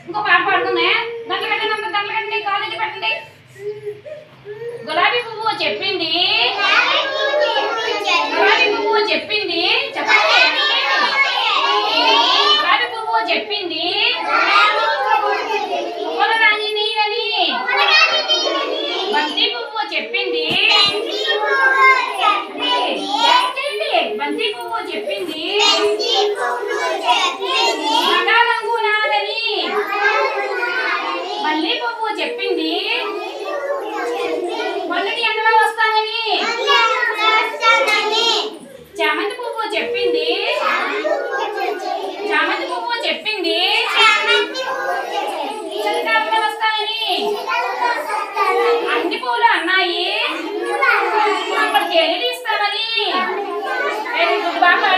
ఇంకో పాట పాడుకుందా దాంట్లో కట్టండి కాలేజీ పెట్టండి. గులాబీ పువ్వు చెప్పింది గులాబీ పువ్వు చెప్పింది చెప్పండి. గులాబీ పువ్వు చెప్పింది పువ్వులరాని నీరని. బంతి పువ్వు చెప్పింది బంతి పువ్వు చెప్పింది మగారంగు నాదని. మల్లి పువ్వు చెప్పింది మొదటి ఎండలో వస్తానని. చామంతి పువ్వు చెప్పింది చామంతి పువ్వు చెప్పింది చలికాలంలో వస్తానని. అన్ని పూలు అన్నాయి అక్కడికి వెళ్ళి ఇస్తామని. బాగా